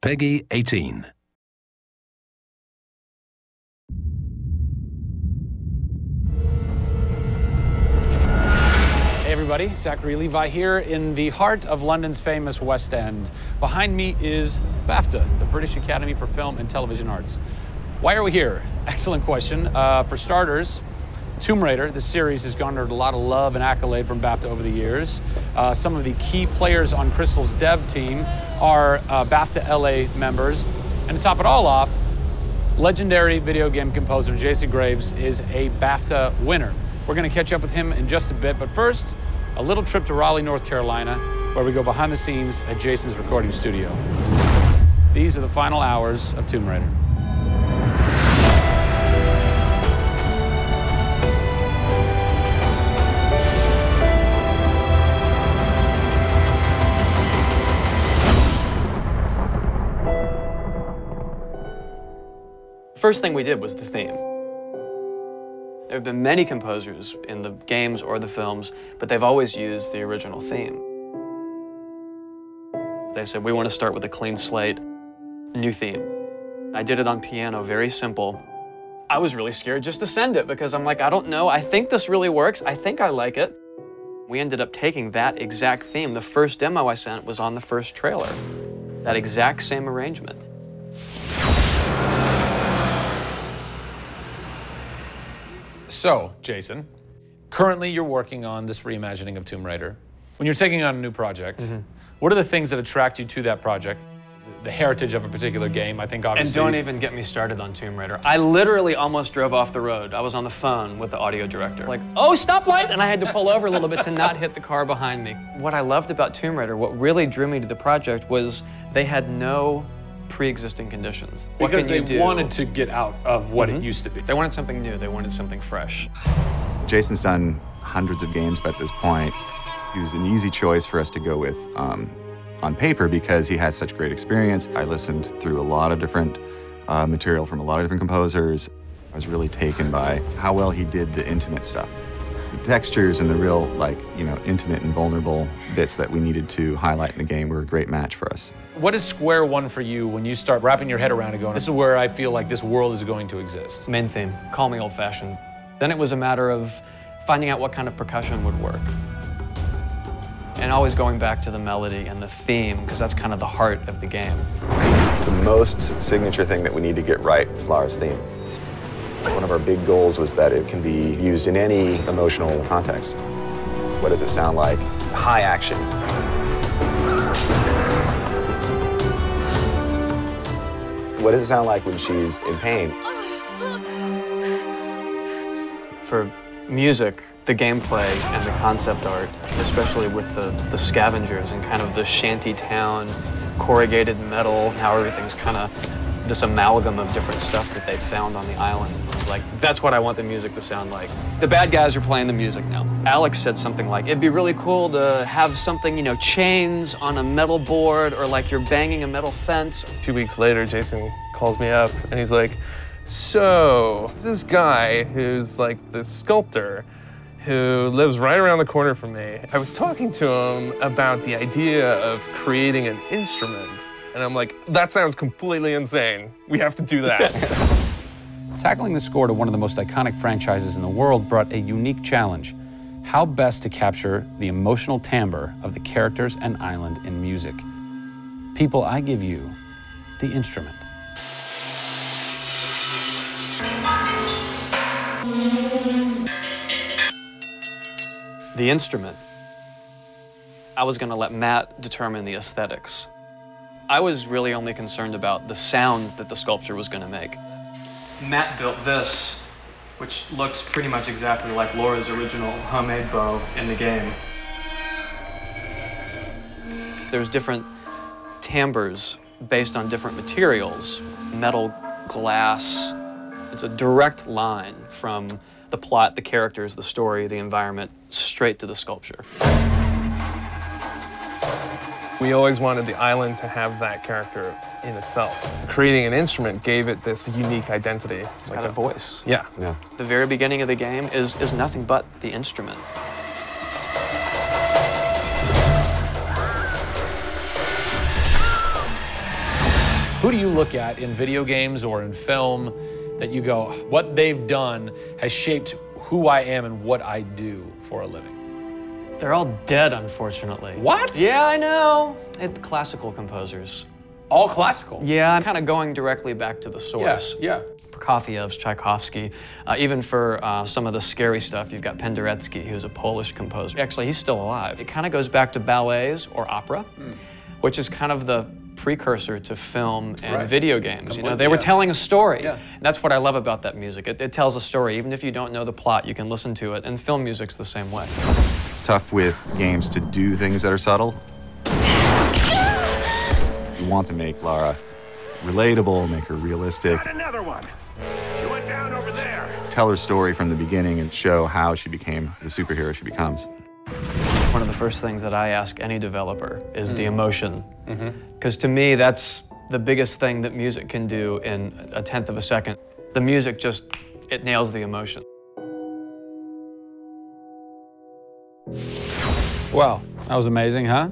Peggy 18. Hey everybody, Zachary Levi here in the heart of London's famous West End. Behind me is BAFTA, the British Academy for Film and Television Arts. Why are we here? Excellent question. For starters, Tomb Raider, the series, has garnered a lot of love and accolade from BAFTA over the years. Some of the key players on Crystal's dev team are BAFTA LA members. And to top it all off, legendary video game composer Jason Graves is a BAFTA winner. We're going to catch up with him in just a bit, but first, a little trip to Raleigh, North Carolina, where we go behind the scenes at Jason's recording studio. These are the final hours of Tomb Raider. First thing we did was the theme. There have been many composers in the games or the films, but they've always used the original theme. They said, we want to start with a clean slate, new theme. I did it on piano, very simple. I was really scared just to send it because I'm like, I don't know, I think this really works, I think I like it. We ended up taking that exact theme. The first demo I sent was on the first trailer. That exact same arrangement. So, Jason, currently you're working on this reimagining of Tomb Raider. When you're taking on a new project, what are the things that attract you to that project? The heritage of a particular game, I think, obviously. And don't even get me started on Tomb Raider. I literally almost drove off the road. I was on the phone with the audio director. Like, oh, stoplight! And I had to pull over a little bit to not hit the car behind me. What I loved about Tomb Raider, what really drew me to the project was they had no pre-existing conditions. Because they wanted to get out of what it used to be. They wanted something new. They wanted something fresh. Jason's done hundreds of games by this point. He was an easy choice for us to go with on paper because he has such great experience. I listened through a lot of different material from a lot of different composers. I was really taken by how well he did the intimate stuff. The textures and the real, intimate and vulnerable bits that we needed to highlight in the game were a great match for us. What is square one for you when you start wrapping your head around it going, this is where I feel like this world is going to exist? Main theme, call me old-fashioned. Then it was a matter of finding out what kind of percussion would work. And always going back to the melody and the theme, because that's kind of the heart of the game. The most signature thing that we need to get right is Lara's theme. One of our big goals was that it can be used in any emotional context. What does it sound like? High action. What does it sound like when she's in pain? For music, the gameplay and the concept art, especially with the scavengers and kind of the shanty town, corrugated metal, how everything's kind of this amalgam of different stuff that they found on the island. I was like, that's what I want the music to sound like. The bad guys are playing the music now. Alex said something like, it'd be really cool to have something, chains on a metal board or like you're banging a metal fence. 2 weeks later, Jason calls me up and he's like, so this guy who's like the sculptor who lives right around the corner from me, I was talking to him about the idea of creating an instrument. And I'm like, that sounds completely insane. We have to do that. Tackling the score to one of the most iconic franchises in the world brought a unique challenge. How best to capture the emotional timbre of the characters and island in music? People, I give you the instrument. The instrument. I was gonna let Matt determine the aesthetics. I was really only concerned about the sounds that the sculpture was gonna make. Matt built this, which looks pretty much exactly like Laura's original homemade bow in the game. There's different timbres based on different materials, metal, glass. It's a direct line from the plot, the characters, the story, the environment, straight to the sculpture. We always wanted the island to have that character in itself. Creating an instrument gave it this unique identity. It's got a voice. Yeah. The very beginning of the game is nothing but the instrument. Who do you look at in video games or in film that you go, what they've done has shaped who I am and what I do for a living? They're all dead, unfortunately. What? Yeah, I know. It's classical composers. All classical? Yeah, I'm kind of going directly back to the source. Yeah. Prokofiev's, Tchaikovsky. Even for some of the scary stuff, you've got Penderecki, who's a Polish composer. Actually, he's still alive. It kind of goes back to ballets or opera, which is kind of the precursor to film and video games. You know, they were telling a story. Yeah. And that's what I love about that music. It tells a story. Even if you don't know the plot, you can listen to it. And film music's the same way. It's tough with games to do things that are subtle. You want to make Lara relatable, make her realistic. Got another one. She went down over there. Tell her story from the beginning and show how she became the superhero she becomes. One of the first things that I ask any developer is the emotion. Because to me, that's the biggest thing that music can do in a tenth of a second. The music just, it nails the emotion. Wow, that was amazing, huh?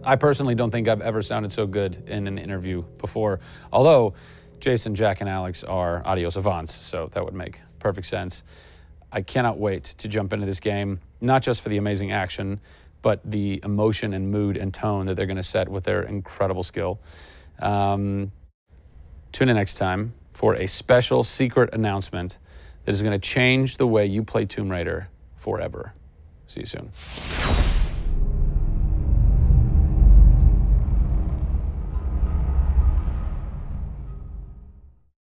I personally don't think I've ever sounded so good in an interview before, although Jason, Jack, and Alex are audio savants, so that would make perfect sense. I cannot wait to jump into this game, not just for the amazing action, but the emotion and mood and tone that they're going to set with their incredible skill. Tune in next time for a special secret announcement that is going to change the way you play Tomb Raider forever. See you soon.